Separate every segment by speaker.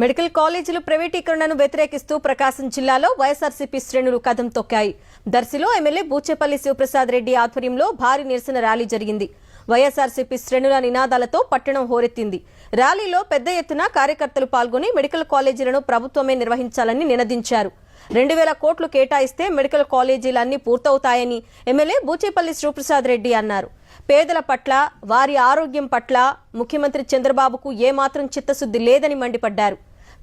Speaker 1: Medical కాలేజీలు ప్రైవేటీకరణను వ్యతిరేకిస్తూ ప్రకాశం జిల్లాలో వైఎస్ఆర్సీపీ శ్రేణులు కదం తొక్కాయి. దర్శిలో ఎమ్మెల్యే బూచేపల్లి శివప్రసాద్ రెడ్డి ఆధ్వర్యంలో భారీ నిరసన ర్యాలీ జరిగింది. వైఎస్ఆర్సీపీ శ్రేణుల నినాదాలతో పట్టణం హోరెత్తింది. ర్యాలీలో పెద్ద ఎత్తున కార్యకర్తలు పాల్గొని మెడికల్ కాలేజీలను ప్రభుత్వమే నిర్వహించాలని నినదించారు. 2000 కోట్లు కేటాయిస్తే మెడికల్ కాలేజీలన్నీ పూర్తవుతాయని ఎమ్మెల్యే బూచేపల్లి శివప్రసాద్ రెడ్డి అన్నారు. పేదల పట్ల, వారి ఆరోగ్యం పట్ల ముఖ్యమంత్రి చంద్రబాబుకు ఏమాత్రం చిత్తశుద్ధి లేదని మండిపడ్డారు.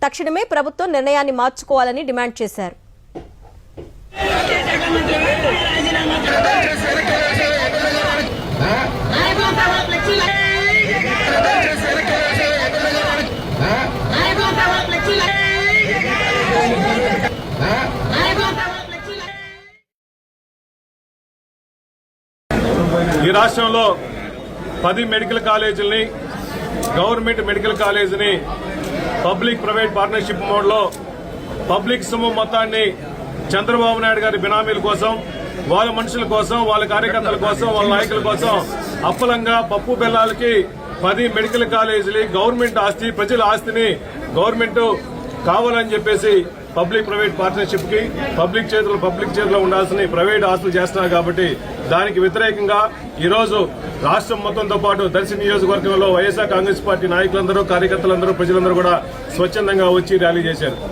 Speaker 1: తక్షణమే ప్రభుత్వం నిర్ణయాన్ని మార్చుకోవాలని డిమాండ్ చేశారు.
Speaker 2: ఈ రాష్ట్రంలో 10 మెడికల్ కాలేజీలని, గవర్నమెంట్ మెడికల్ కాలేజీని పబ్లిక్ ప్రైవేట్ పార్ట్నర్షిప్ మోడ్లో పబ్లిక్ సొమ్ము మొత్తాన్ని చంద్రబాబు నాయుడు గారి బినామీల కోసం, వాళ్ళ మనుషుల కోసం, వాళ్ళ కార్యకర్తల కోసం, వాళ్ళ నాయకుల కోసం అప్పలంగా పప్పు బెల్లాలకి 10 మెడికల్ కాలేజీలు గవర్నమెంట్ ఆస్తి, ప్రజల ఆస్తిని గవర్నమెంట్ కావాలని చెప్పేసి పబ్లిక్ ప్రైవేట్ పార్ట్నర్షిప్ కి పబ్లిక్ చేతిలో ఉండాల్సిన ప్రైవేట్ ఆస్తులు చేస్తున్నారు. కాబట్టి దానికి వ్యతిరేకంగా ఈ రోజు రాష్ట్రం మొత్తంతో పాటు దర్శి నియోజకవర్గంలో వైఎస్ఆర్ కాంగ్రెస్ పార్టీ నాయకులందరూ, కార్యకర్తలందరూ, ప్రజలందరూ కూడా స్వచ్ఛందంగా వచ్చి ర్యాలీ చేశారు.